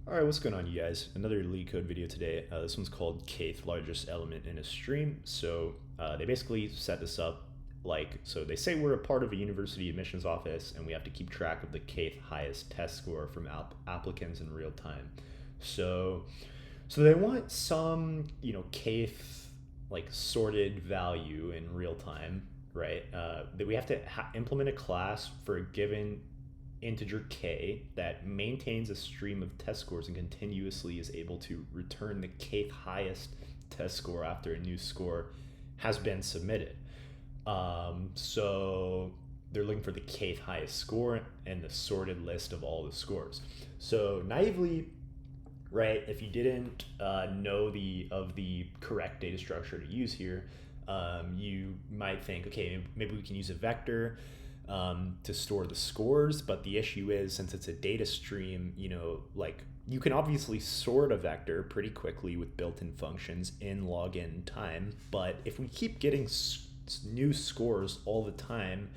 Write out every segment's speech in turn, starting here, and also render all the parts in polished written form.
All right, what's going on, you guys? Another LeetCode video today. This one's called kth largest element in a stream. So they basically set this up so they say we're a part of a university admissions office and we have to keep track of the kth highest test score from applicants in real time. So they want some, kth sorted value in real time, right? That we have to implement a class for a given integer k that maintains a stream of test scores and continuously is able to return the kth highest test score after a new score has been submitted. So they're looking for the kth highest score and the sorted list of all the scores. So naively, right, if you didn't know the correct data structure to use here, you might think, okay, maybe we can use a vector to store the scores, but the issue is, since it's a data stream, you can obviously sort a vector pretty quickly with built-in functions in login time, but if we keep getting new scores all the time,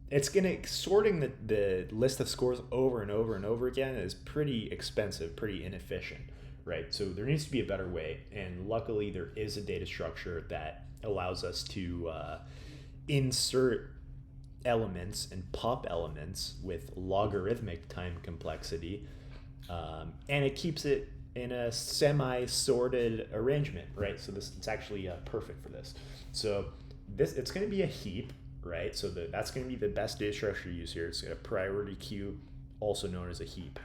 it's gonna sorting the list of scores over and over and over again is pretty expensive, pretty inefficient, right? So there needs to be a better way, and luckily there is a data structure that allows us to insert elements and pop elements with logarithmic time complexity, and it keeps it in a semi-sorted arrangement, right? So it's actually perfect for this. So it's going to be a heap, right? So that's going to be the best data structure to use here. It's a priority queue, also known as a heap.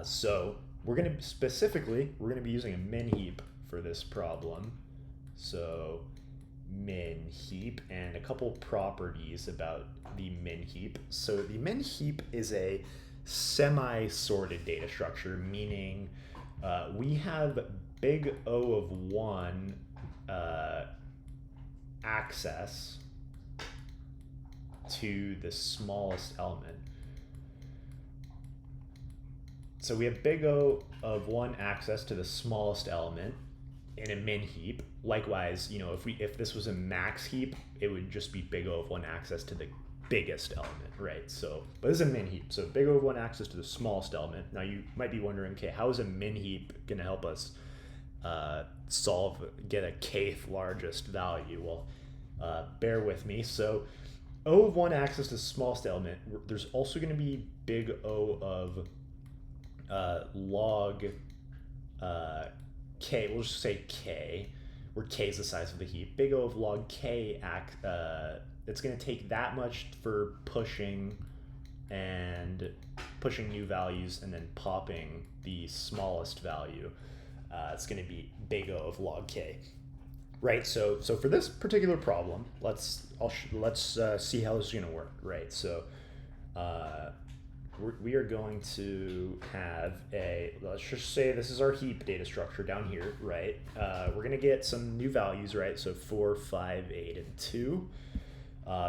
So we're going to be using a min heap for this problem. So min heap, and a couple properties about the min heap. So the min heap is a semi-sorted data structure, meaning we have big O of 1 access to the smallest element. So we have big O of 1 access to the smallest element in a min heap. Likewise, if this was a max heap, it would just be big O of 1 access to the biggest element, right? So, but this is a min heap, so big O of 1 access to the smallest element. Now you might be wondering, okay, how is a min heap going to help us get a kth largest value? Well, bear with me. So O of 1 access to the smallest element, there's also going to be big O of log k, we'll just say k, where k is the size of the heap. Big O of log k, it's going to take that much for pushing new values and then popping the smallest value. It's going to be big O of log k, right? So for this particular problem, let's see how this is going to work, right? So we are going to have let's just say this is our heap data structure down here, right? We're going to get some new values, right? So 4, 5, 8, and 2.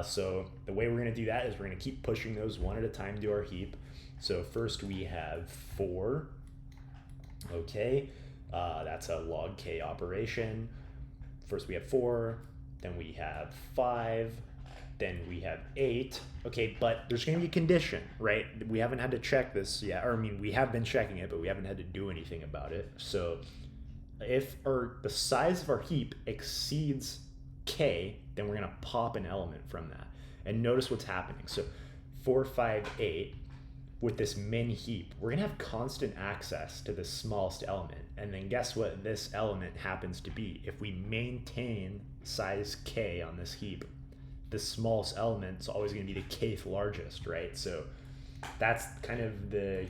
So the way we're going to do that is we're going to keep pushing those one at a time to our heap. So first we have 4. Okay, that's a log k operation. First we have 4, then we have 5, then we have 8. Okay, but there's going to be a condition, right? We haven't had to check this yet, or we have been checking it, but we haven't had to do anything about it. So if the size of our heap exceeds k, then we're going to pop an element from that. And notice what's happening. So 4, 5, 8, with this min heap, we're going to have constant access to the smallest element. And then guess what this element happens to be? If we maintain size k on this heap, the smallest element is always going to be the kth largest, right? So that's kind of the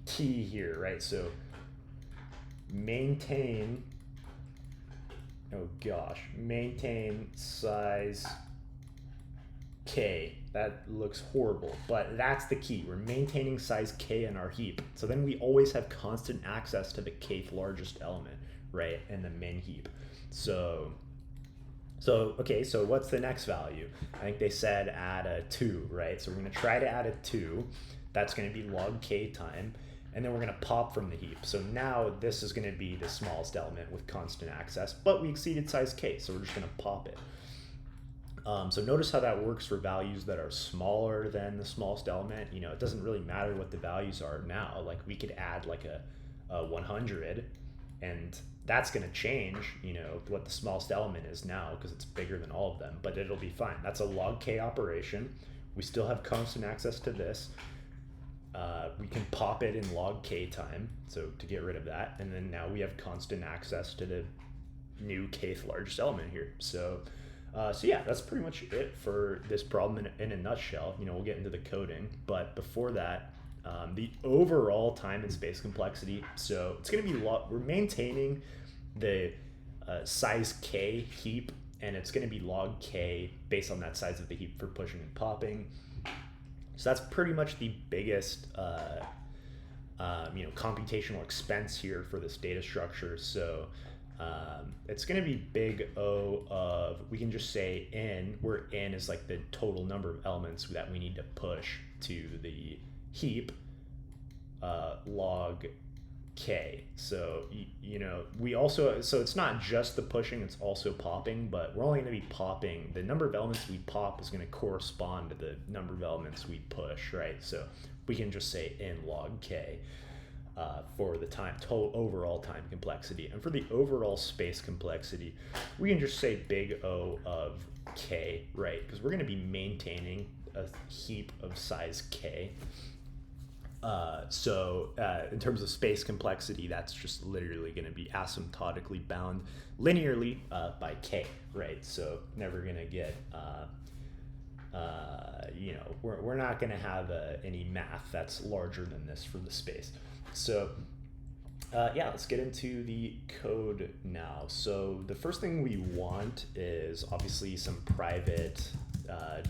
key here, right? So maintain size k. That looks horrible, but that's the key. We're maintaining size k in our heap. So then we always have constant access to the kth largest element, right, in the min heap. So okay, so what's the next value? I think they said add a 2, right? So we're going to try to add a 2. That's going to be log k time. And then we're going to pop from the heap. So now this is going to be the smallest element with constant access, but we exceeded size k, so we're just going to pop it. So notice how that works for values that are smaller than the smallest element. You know, it doesn't really matter what the values are now. Like we could add like a 100, and that's going to change, you know, what the smallest element is now because it's bigger than all of them, but it'll be fine. That's a log k operation. We still have constant access to this. We can pop it in log k time, so to get rid of that, and then now we have constant access to the new kth largest element here. So yeah, that's pretty much it for this problem in a nutshell. You know, we'll get into the coding, but before that, the overall time and space complexity. So it's going to be we're maintaining the size k heap, and it's going to be log k based on that size of the heap for pushing and popping. So that's pretty much the biggest you know, computational expense here for this data structure. So it's going to be big O of, we can just say n, where n is like the total number of elements that we need to push to the heap, log k. So you know, we also, so it's not just the pushing, it's also popping, but we're only going to be popping, the number of elements we pop is going to correspond to the number of elements we push, right? So we can just say n log k for the total overall time complexity. And for the overall space complexity, we can just say big O of k, right? Because we're going to be maintaining a heap of size k. So in terms of space complexity, that's just literally going to be asymptotically bound linearly by k, right? So never going to get, you know, we're not going to have any math that's larger than this for the space. So yeah, let's get into the code now. So the first thing we want is obviously some private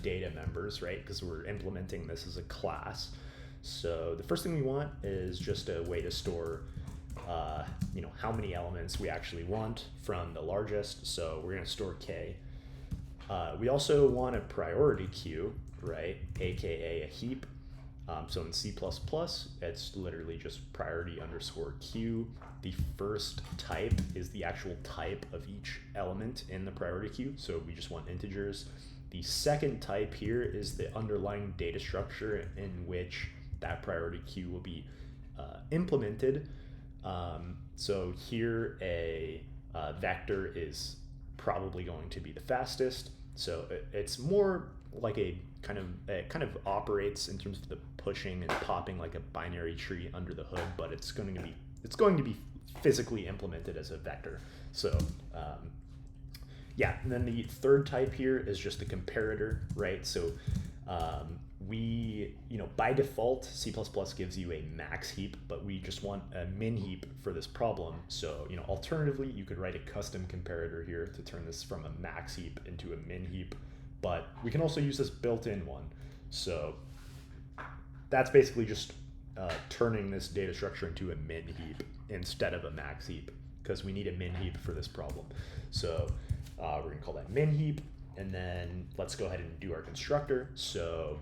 data members, right? Because we're implementing this as a class. So the first thing we want is just a way to store, you know, how many elements we actually want from the largest. So we're going to store k. We also want a priority queue, right? AKA a heap. So in C++, it's literally just priority underscore queue. The first type is the actual type of each element in the priority queue. So we just want integers. The second type here is the underlying data structure in which that priority queue will be implemented. So here a vector is probably going to be the fastest. So it's more like it kind of operates in terms of the pushing and popping like a binary tree under the hood, but it's going to be physically implemented as a vector. So yeah, and then the third type here is just the comparator, right? So we, you know, by default, C++ gives you a max heap, but we just want a min heap for this problem. So, you know, alternatively, you could write a custom comparator here to turn this from a max heap into a min heap, but we can also use this built-in one. So that's basically just turning this data structure into a min heap instead of a max heap, because we need a min heap for this problem. So we're going to call that min heap, and then let's go ahead and do our constructor. So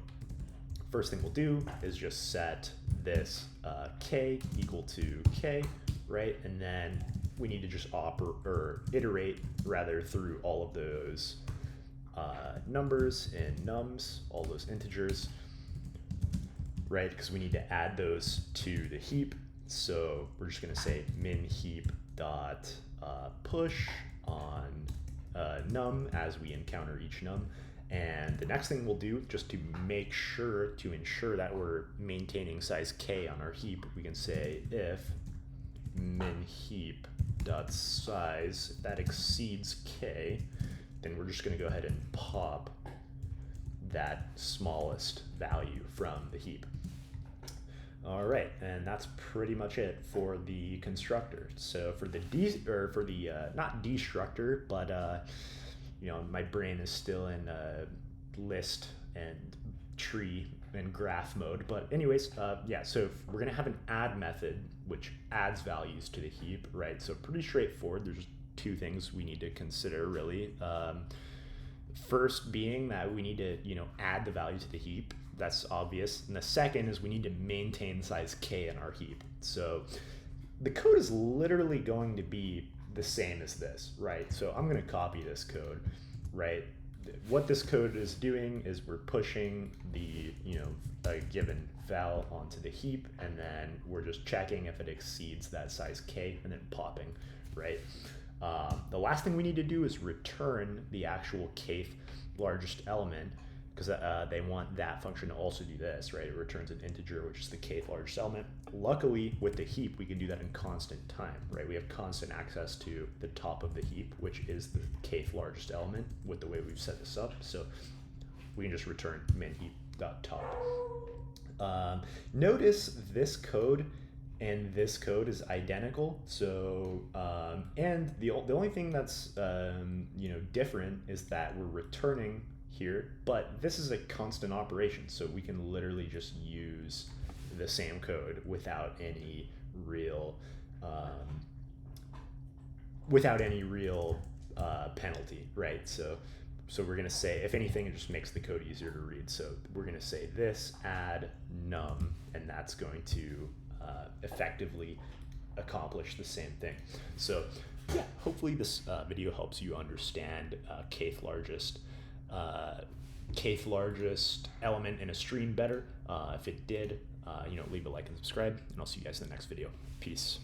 first thing we'll do is just set this k equal to k, right? And then we need to just iterate rather through all of those numbers and nums, all those integers, right? Because we need to add those to the heap. So we're just going to say min heap dot push on num as we encounter each num. And the next thing we'll do, just to make sure to ensure that we're maintaining size k on our heap, we can say if min heap dot size that exceeds k, then we're just going to go ahead and pop that smallest value from the heap. All right, and that's pretty much it for the constructor. So for the not destructor, but you know, my brain is still in list and tree and graph mode. But anyways, yeah, so we're gonna have an add method which adds values to the heap, right? So pretty straightforward. There's two things we need to consider really. First being that we need to, you know, add the value to the heap. That's obvious. And the second is we need to maintain size k in our heap. So the code is literally going to be the same as this, right? So I'm going to copy this code, right? what this code is doing is we're pushing the, a given val onto the heap, and then we're just checking if it exceeds that size k, and then popping, right? The last thing we need to do is return the actual kth largest element, because they want that function to also do this, right? It returns an integer, which is the kth largest element. Luckily, with the heap, we can do that in constant time, right? We have constant access to the top of the heap, which is the kth largest element with the way we've set this up. So we can just return min heap.top. Notice this code and this code is identical. So, and the only thing that's, different is that we're returning here, but this is a constant operation. So we can literally just use the same code without any real, penalty, right? So we're gonna say, if anything, it just makes the code easier to read. So we're gonna say this add num, and that's going to effectively accomplish the same thing. So yeah, hopefully this video helps you understand kth largest element in a stream better. If it did, leave a like and subscribe, and I'll see you guys in the next video. Peace.